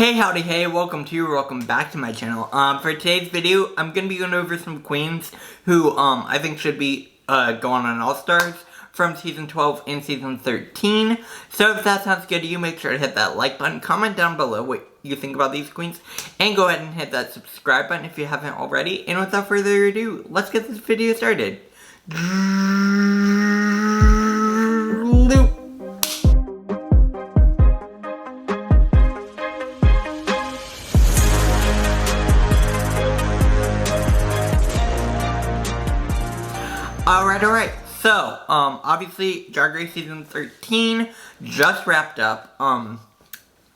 Hey, howdy, hey, welcome back to my channel. For today's video, I'm gonna be going over some queens who, I think should be, going on All-Stars from Season 12 and Season 13. So if that sounds good to you, make sure to hit that like button, comment down below what you think about these queens, and go ahead and hit that subscribe button if you haven't already. And without further ado, let's get this video started. Alright, so, obviously, Drag Race Season 13 just wrapped up,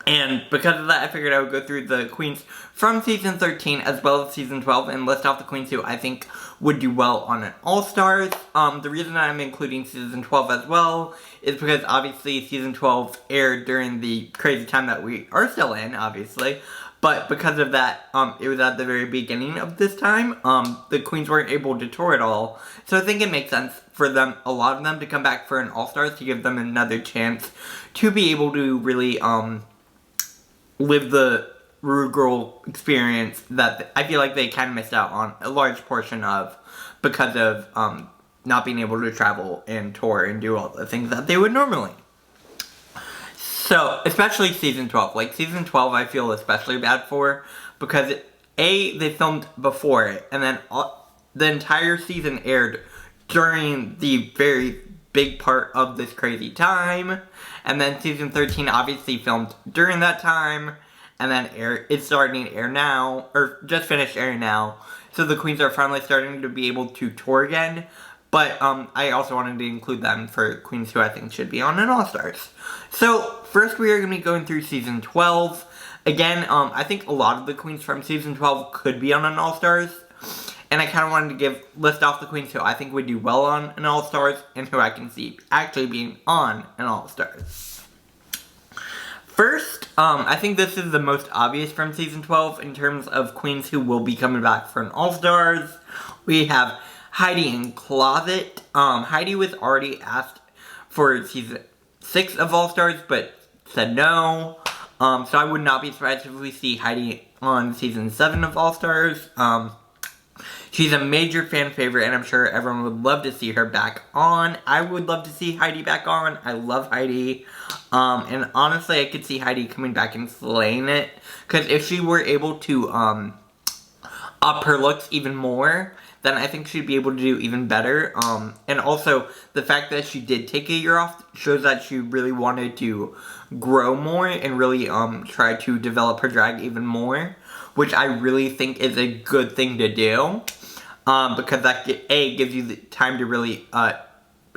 and because of that, I figured I would go through the queens from Season 13 as well as Season 12 and list off the queens who I think would do well on an All-Stars. The reason I'm including Season 12 as well is because, obviously, Season 12 aired during the crazy time that we are still in, obviously. But because of that, it was at the very beginning of this time. The queens weren't able to tour at all. So I think it makes sense for them, a lot of them, to come back for an All-Stars to give them another chance to be able to really, live the Ru Girl experience that I feel like they kind of missed out on a large portion of because of, not being able to travel and tour and do all the things that they would normally. So, especially Season 12. Like, Season 12 I feel especially bad for, because they filmed before it, and then the entire season aired during the very big part of this crazy time, and then Season 13 obviously filmed during that time, and then it's starting to air now, or just finished airing now, so the queens are finally starting to be able to tour again. But I also wanted to include them for queens who I think should be on an All-Stars. So, first we are going to be going through Season 12. Again, I think a lot of the queens from Season 12 could be on an All-Stars. And I kind of wanted to list off the queens who I think would do well on an All-Stars and who I can see actually being on an All-Stars. First, I think this is the most obvious from Season 12 in terms of queens who will be coming back for an All-Stars. We have Heidi in Closet. Heidi was already asked for Season 6 of All-Stars, but said no. So I would not be surprised if we see Heidi on Season 7 of All-Stars. She's a major fan favorite, and I'm sure everyone would love to see her back on. I would love to see Heidi back on. I love Heidi. And honestly, I could see Heidi coming back and slaying it. Because if she were able to up her looks even more, then I think she'd be able to do even better. And also, the fact that she did take a year off shows that she really wanted to grow more and really try to develop her drag even more, which I really think is a good thing to do. Because that, gives you the time to really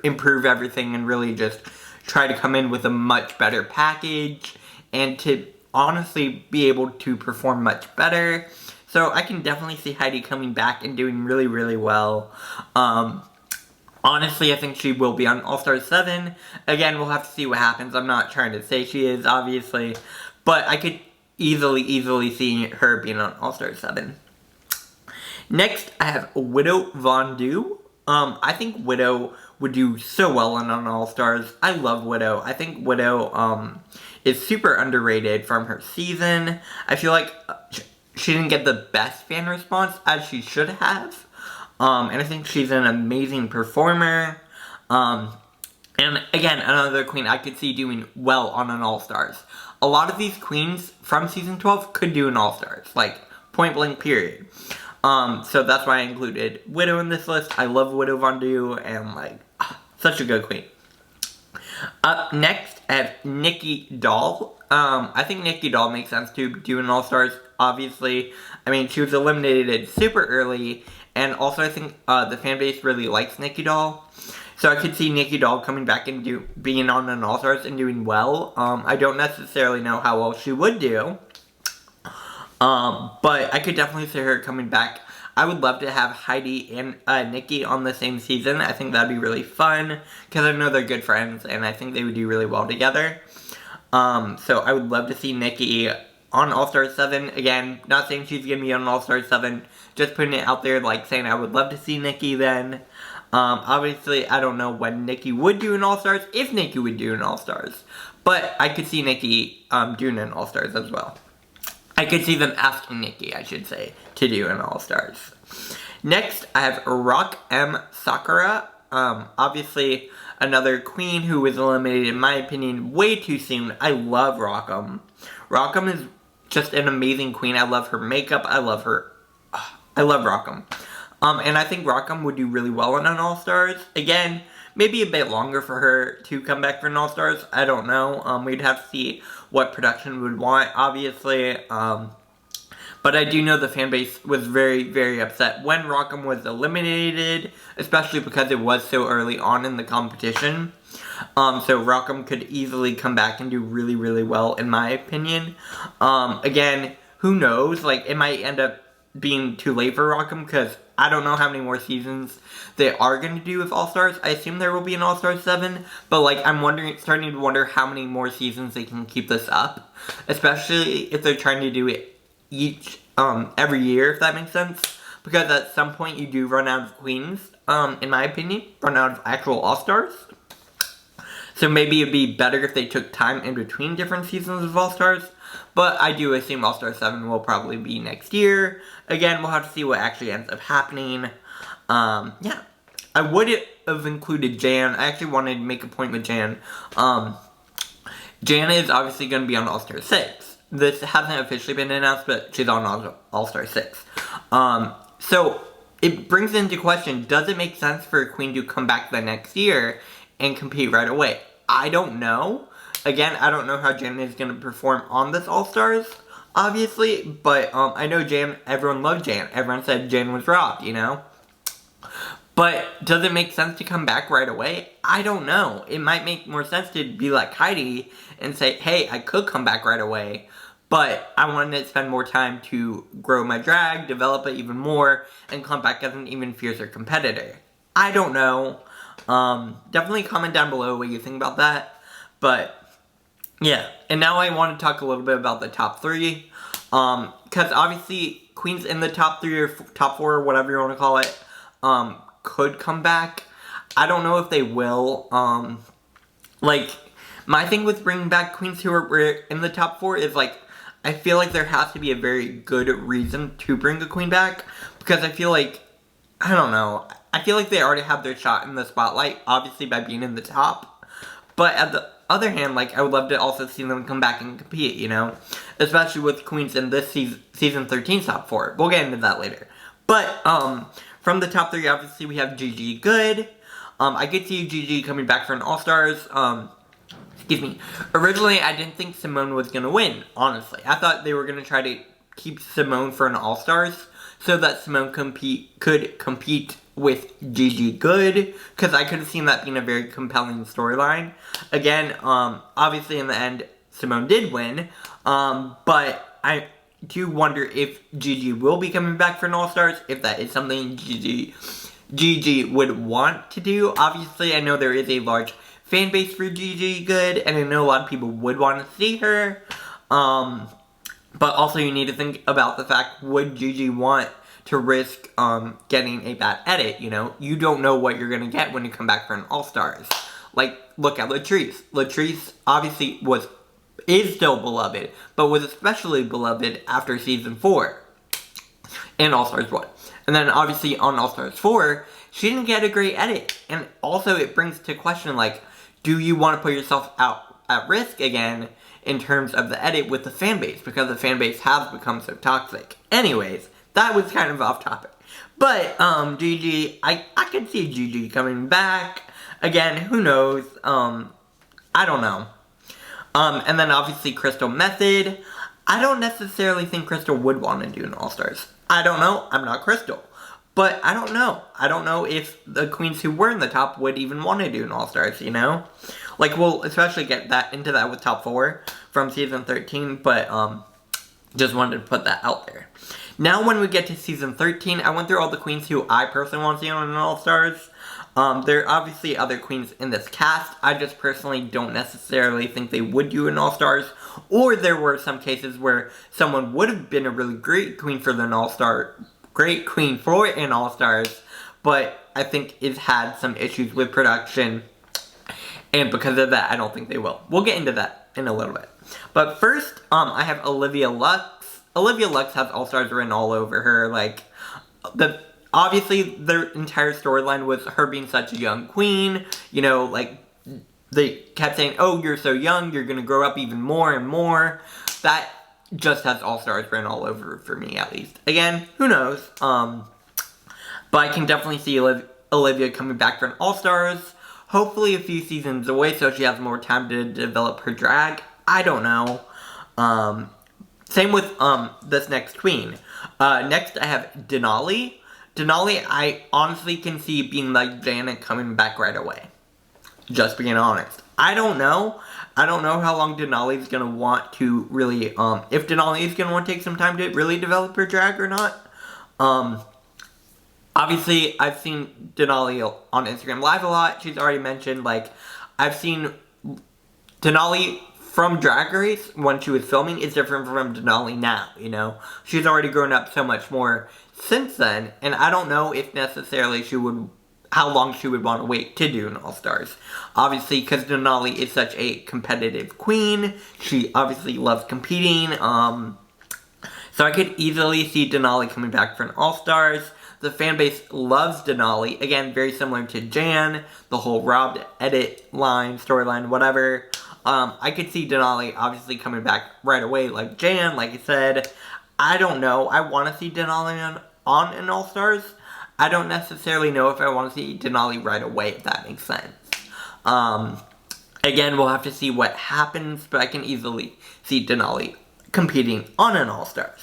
improve everything and really just try to come in with a much better package and to honestly be able to perform much better. So I can definitely see Heidi coming back and doing really, really well. Honestly, I think she will be on All-Stars 7. Again, we'll have to see what happens. I'm not trying to say she is, obviously. But I could easily see her being on All-Stars 7. Next, I have Widow Von Du. I think Widow would do so well on an All-Stars. I love Widow. I think Widow is super underrated from her season. I feel like she didn't get the best fan response as she should have. And I think she's an amazing performer. And again, another queen I could see doing well on an All-Stars. A lot of these queens from Season 12 could do an All-Stars. Like, point blank period. So that's why I included Widow in this list. I love Widow Von Du, and like, such a good queen. Up next, I have Nikki Doll. I think Nikki Doll makes sense to do an All-Stars, obviously. I mean, she was eliminated super early, and also I think the fan base really likes Nikki Doll. So I could see Nikki Doll coming back and being on an All-Stars and doing well. I don't necessarily know how well she would do. But I could definitely see her coming back. I would love to have Heidi and Nikki on the same season. I think that'd be really fun, because I know they're good friends, and I think they would do really well together. So I would love to see Nikki on All-Stars 7. Again, not saying she's gonna be on All-Stars 7, just putting it out there, like saying I would love to see Nikki then. Obviously, I don't know when Nikki would do an All-Stars, if Nikki would do an All-Stars. But I could see Nikki doing an All-Stars as well. I could see them asking Nikki, I should say, to do an All-Stars. Next, I have Rock M. Sakura. Obviously, another queen who was eliminated, in my opinion, way too soon. I love Rock'em. Rock'em is just an amazing queen. I love her makeup. I love her. I love Rock'em. And I think Rock'em would do really well in an All-Stars. Again, maybe a bit longer for her to come back for an All-Stars. I don't know. We'd have to see what production would want, obviously. But I do know the fan base was very, very upset when Rock'em was eliminated, especially because it was so early on in the competition. So Rock'em could easily come back and do really, really well, in my opinion. Again, who knows? Like, it might end up being too late for Rock'em, because I don't know how many more seasons they are going to do with All-Stars. I assume there will be an All-Stars 7, but like, I'm starting to wonder how many more seasons they can keep this up, especially if they're trying to do it every year, if that makes sense, because at some point you do run out of queens, in my opinion, run out of actual All-Stars. So maybe it'd be better if they took time in between different seasons of All-Stars. But I do assume All-Star 7 will probably be next year. Again, we'll have to see what actually ends up happening. Yeah. I would have included Jan. I actually wanted to make a point with Jan. Jan is obviously going to be on All-Star 6. This hasn't officially been announced, but she's on All-Star 6. So, it brings into question, does it make sense for a queen to come back the next year and compete right away? I don't know. Again, I don't know how Jan is going to perform on this All-Stars, obviously, but I know Jan, everyone loved Jan. Everyone said Jan was robbed, you know? But does it make sense to come back right away? I don't know. It might make more sense to be like Heidi and say, hey, I could come back right away, but I wanted to spend more time to grow my drag, develop it even more, and come back as an even fiercer competitor. I don't know. Definitely comment down below what you think about that. But yeah, and now I want to talk a little bit about the top 3. Because obviously, queens in the top 3 or top 4, or whatever you want to call it, could come back. I don't know if they will. Like, my thing with bringing back queens who are in the top 4 is, like, I feel like there has to be a very good reason to bring a queen back. Because I feel like, I don't know, I feel like they already have their shot in the spotlight, obviously by being in the top. But at the other hand, like, I would love to also see them come back and compete, you know? Especially with queens in this season 13's top 4. We'll get into that later. But, from the top 3, obviously, we have Gigi Good. I could see Gigi coming back for an All-Stars. Excuse me. Originally, I didn't think Simone was going to win, honestly. I thought they were going to try to keep Simone for an All-Stars so that Simone could compete with Gigi Good, because I could have seen that being a very compelling storyline. Again, obviously in the end, Simone did win, but I do wonder if Gigi will be coming back for an All-Stars, if that is something Gigi would want to do. Obviously, I know there is a large fan base for Gigi Good, and I know a lot of people would want to see her, but also you need to think about the fact, would Gigi want to risk getting a bad edit, you know? You don't know what you're gonna get when you come back for an All-Stars. Like, look at Latrice. Latrice obviously is still beloved, but was especially beloved after season 4 in All-Stars 1. And then obviously on All-Stars 4, she didn't get a great edit. And also it brings to question, like, do you want to put yourself out at risk again in terms of the edit with the fan base? Because the fan base has become so toxic. Anyways, that was kind of off topic. But, Gigi, I could see Gigi coming back. Again, who knows? I don't know. And then obviously Crystal Method. I don't necessarily think Crystal would want to do an All-Stars. I don't know. I'm not Crystal. But I don't know. I don't know if the queens who were in the top would even want to do an All-Stars, you know? Like, we'll especially get into that with top 4 from season 13, but, just wanted to put that out there. Now when we get to season 13, I went through all the queens who I personally want to see on an All-Stars. There are obviously other queens in this cast. I just personally don't necessarily think they would do an All-Stars. Or there were some cases where someone would have been a really great queen for an All-Stars, but I think it's had some issues with production. And because of that, I don't think they will. We'll get into that in a little bit. But first, I have Olivia Lux. Olivia Lux has All-Stars written all over her. Like, obviously, their entire storyline was her being such a young queen. You know, like, they kept saying, oh, you're so young, you're gonna grow up even more and more. That just has All-Stars written all over for me, at least. Again, who knows? But I can definitely see Olivia coming back for an All-Stars. Hopefully a few seasons away so she has more time to develop her drag. I don't know. Same with this next queen. Next I have Denali. Denali, I honestly can see being like Janet coming back right away. Just being honest. I don't know. I don't know how long Denali's gonna want to really, if Denali is gonna want to take some time to really develop her drag or not. Obviously, I've seen Denali on Instagram Live a lot. She's already mentioned, like, I've seen Denali from Drag Race when she was filming is different from Denali now, you know? She's already grown up so much more since then, and I don't know if necessarily how long she would want to wait to do an All-Stars. Obviously, because Denali is such a competitive queen, she obviously loves competing, so I could easily see Denali coming back for an All-Stars. The fan base loves Denali. Again, very similar to Jan. The whole robbed edit line, storyline, whatever. I could see Denali obviously coming back right away like Jan, like I said. I don't know. I want to see Denali on an All-Stars. I don't necessarily know if I want to see Denali right away, if that makes sense. Again, we'll have to see what happens, but I can easily see Denali competing on an All-Stars.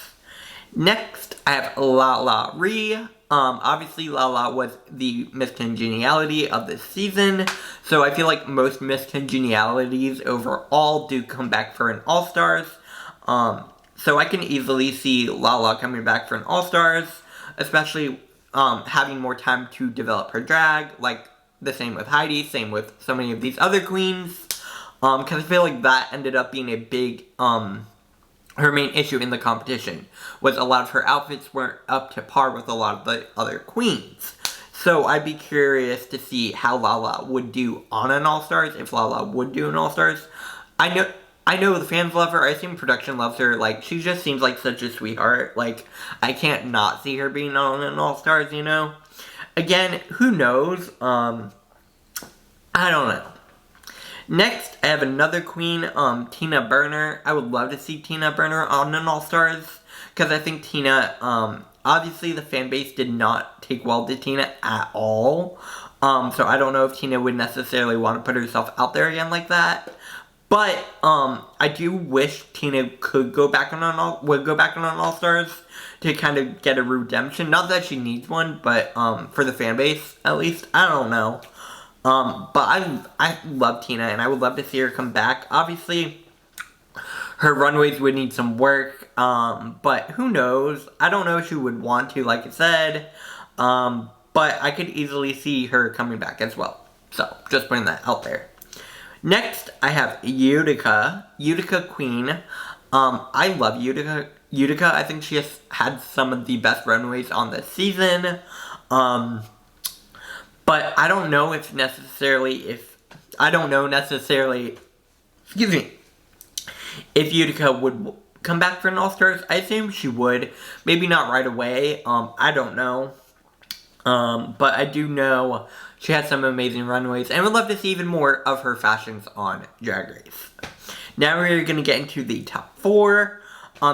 Next, I have LaLa Ri. Obviously, LaLa was the Miss Congeniality of this season, so I feel like most Miss Congenialities overall do come back for an All-Stars. So I can easily see LaLa coming back for an All-Stars, especially having more time to develop her drag, like the same with Heidi, same with so many of these other queens, because I feel like that ended up being a big, her main issue in the competition was a lot of her outfits weren't up to par with a lot of the other queens. So I'd be curious to see how LaLa would do on an All-Stars, if LaLa would do an All-Stars. I know the fans love her, I assume production loves her, like, she just seems like such a sweetheart, like, I can't not see her being on an All-Stars, you know? Again, who knows, I don't know. Next, I have another queen, Tina Burner. I would love to see Tina Burner on an All-Stars, because I think Tina, obviously the fan base did not take well to Tina at all, so I don't know if Tina would necessarily want to put herself out there again like that, but, I do wish Tina could go back on an All-Stars to kind of get a redemption, not that she needs one, but, for the fan base, at least, I don't know. But I love Tina, and I would love to see her come back. Obviously, her runways would need some work, but who knows? I don't know if she would want to, like I said, but I could easily see her coming back as well. So, just putting that out there. Next, I have Utica. Utica Queen. I love Utica. Utica, I think she has had some of the best runways on this season. But I don't know if Utica would come back for an All-Stars. I assume she would. Maybe not right away. I don't know. But I do know she has some amazing runways, and would love to see even more of her fashions on Drag Race. Now we're going to get into the top 4.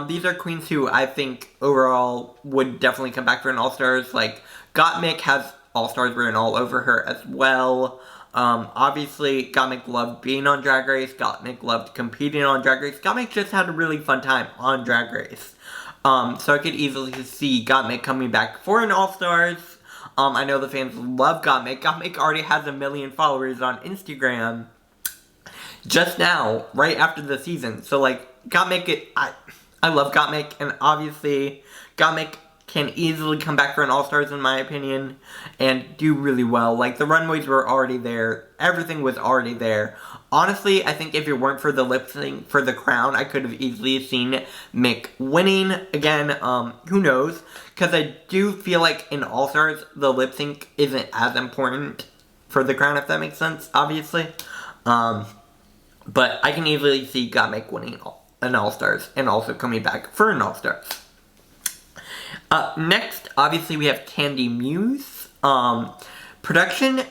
These are queens who I think overall would definitely come back for an All-Stars. Like, Gottmik has All-Stars written all over her as well. Obviously, Gottmik loved being on Drag Race. Gottmik loved competing on Drag Race. Gottmik just had a really fun time on Drag Race. So I could easily see Gottmik coming back for an All-Stars. I know the fans love Gottmik. Gottmik already has 1 million followers on Instagram just now, right after the season. So, like, Gottmik, I love Gottmik, and obviously, Gottmik can easily come back for an All-Stars, in my opinion, and do really well. Like, the runways were already there. Everything was already there. Honestly, I think if it weren't for the lip sync for the crown, I could have easily seen Mick winning. Again, who knows? Because I do feel like in All-Stars, the lip sync isn't as important for the crown, if that makes sense, obviously. But I can easily see Gottmik winning an All-Stars and also coming back for an All-Stars. Next, obviously, we have Candy Muse. Production,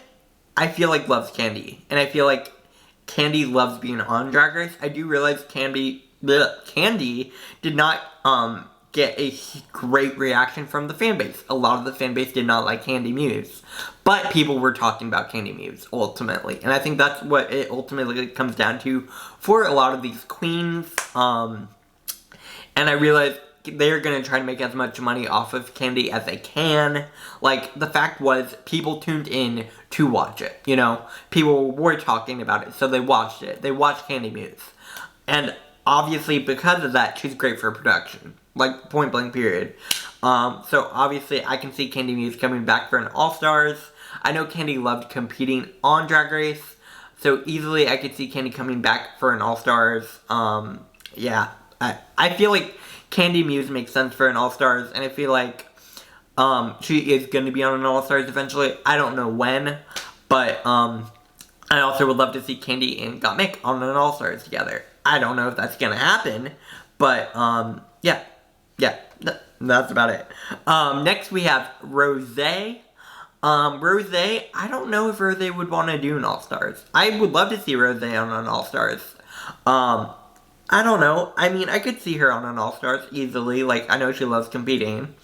I feel like, loves Candy. And I feel like Candy loves being on Drag Race. I do realize Candy did not get a great reaction from the fan base. A lot of the fan base did not like Candy Muse. But people were talking about Candy Muse, ultimately. And I think that's what it ultimately comes down to for a lot of these queens. And I realize they're going to try to make as much money off of Candy as they can. Like, the fact was, people tuned in to watch it, you know? People were talking about it, so they watched it. They watched Candy Muse. And obviously, because of that, she's great for production. Like, point blank period. So, obviously, I can see Candy Muse coming back for an All-Stars. I know Candy loved competing on Drag Race. So, easily, I could see Candy coming back for an All-Stars. Yeah. I feel like Candy Muse makes sense for an All-Stars. And I feel like she is going to be on an All-Stars eventually. I don't know when. But I also would love to see Candy and Gottmik on an All-Stars together. I don't know if that's going to happen. But, yeah. Yeah, that's about it. Next we have Rosé. Rosé, I don't know if Rosé would want to do an All-Stars. I would love to see Rosé on an All-Stars. I don't know. I mean, I could see her on an All-Stars easily. Like, I know she loves competing.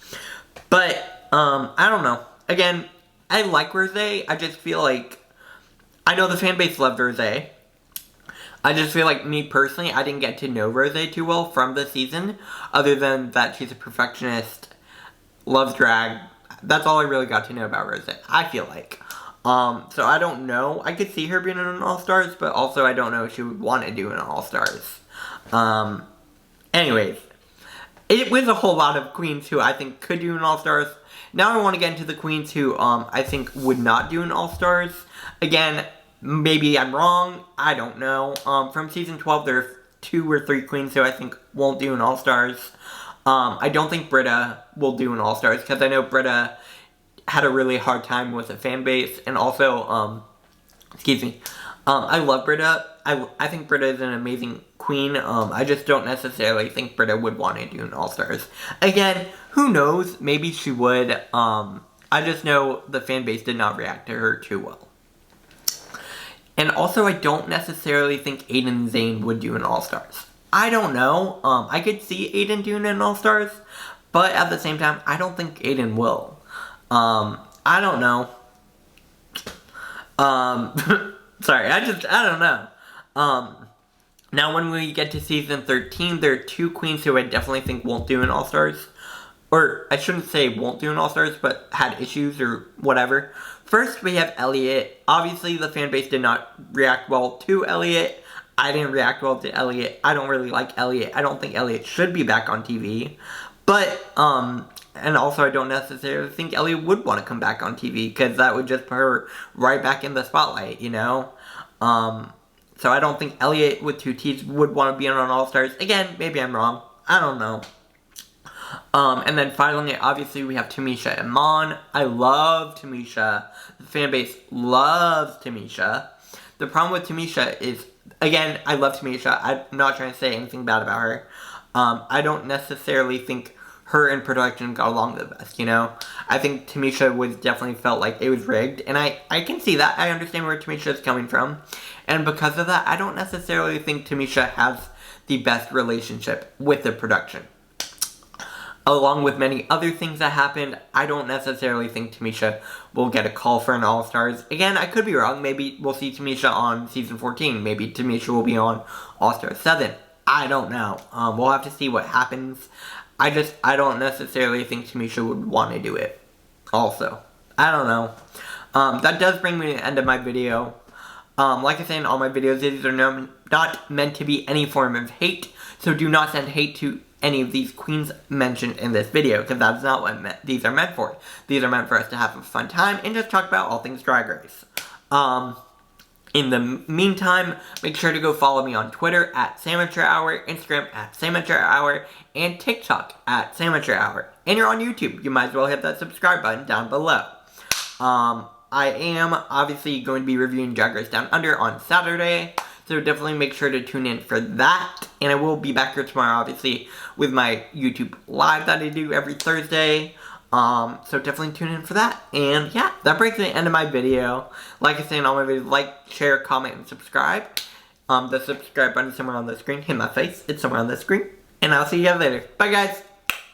But, I don't know. Again, I like Rosé. I just feel like, I know the fan base loved Rosé. I just feel like, me personally, I didn't get to know Rosé too well from the season. Other than that she's a perfectionist, loves drag. That's all I really got to know about Rosé, I feel like. So I don't know. I could see her being in an All-Stars, but also I don't know if she would want to do an All-Stars. Anyways. It was a whole lot of queens who I think could do an All-Stars. Now I want to get into the queens who, I think would not do an All-Stars. Again, maybe I'm wrong, I don't know. From season 12, there are 2 or 3 queens who I think won't do an All-Stars. I don't think Britta will do an All-Stars, because I know Britta had a really hard time with the fan base, and also, excuse me, I love Britta. I think Britta is an amazing queen. I just don't necessarily think Britta would want to do an All-Stars. Again, who knows, maybe she would. I just know the fan base did not react to her too well. And also, I don't necessarily think Aiden and Zayn would do an All-Stars. I don't know. I could see Aiden doing an All-Stars, but at the same time, I don't think Aiden will. I don't know. Sorry, I don't know. Now when we get to season 13, there are 2 queens who I definitely think won't do an All-Stars. Or, I shouldn't say won't do an All-Stars, but had issues or whatever. First, we have Elliot. Obviously, the fan base did not react well to Elliot. I didn't react well to Elliot. I don't really like Elliot. I don't think Elliot should be back on TV. But, and also I don't necessarily think Elliot would want to come back on TV, because that would just put her right back in the spotlight, you know? So I don't think Elliot with 2 T's would want to be on All-Stars. Again, maybe I'm wrong. I don't know. And then finally, obviously, we have Tamisha and Mon. I love Tamisha. The fan base loves Tamisha. The problem with Tamisha is, again, I love Tamisha. I'm not trying to say anything bad about her. I don't necessarily think her and production got along the best, you know? I think Tamisha was definitely felt like it was rigged, and I can see that. I understand where Tamisha is coming from. And because of that, I don't necessarily think Tamisha has the best relationship with the production. Along with many other things that happened, I don't necessarily think Tamisha will get a call for an All-Stars. Again, I could be wrong. Maybe we'll see Tamisha on season 14. Maybe Tamisha will be on All-Stars 7. I don't know. We'll have to see what happens. I don't necessarily think Tamisha would want to do it. Also, I don't know. That does bring me to the end of my video. Like I say in all my videos, these are not meant to be any form of hate. So do not send hate to any of these queens mentioned in this video, because that's not what these are meant for. These are meant for us to have a fun time and just talk about all things Drag Race. In the meantime, make sure to go follow me on Twitter at @SamateurHour, Instagram at @SamateurHour, and TikTok at @SamateurHour. And you're on YouTube, you might as well hit that subscribe button down below. I am obviously going to be reviewing Drag Race Down Under on Saturday, So definitely make sure to tune in for that. And I will be back here tomorrow, obviously, with my YouTube live that I do every Thursday. So definitely tune in for that. And yeah, that brings me to the end of my video. Like I say in all my videos, like, share, comment, and subscribe. The subscribe button is somewhere on the screen. Hit my face. It's somewhere on the screen. And I'll see you guys later. Bye, guys.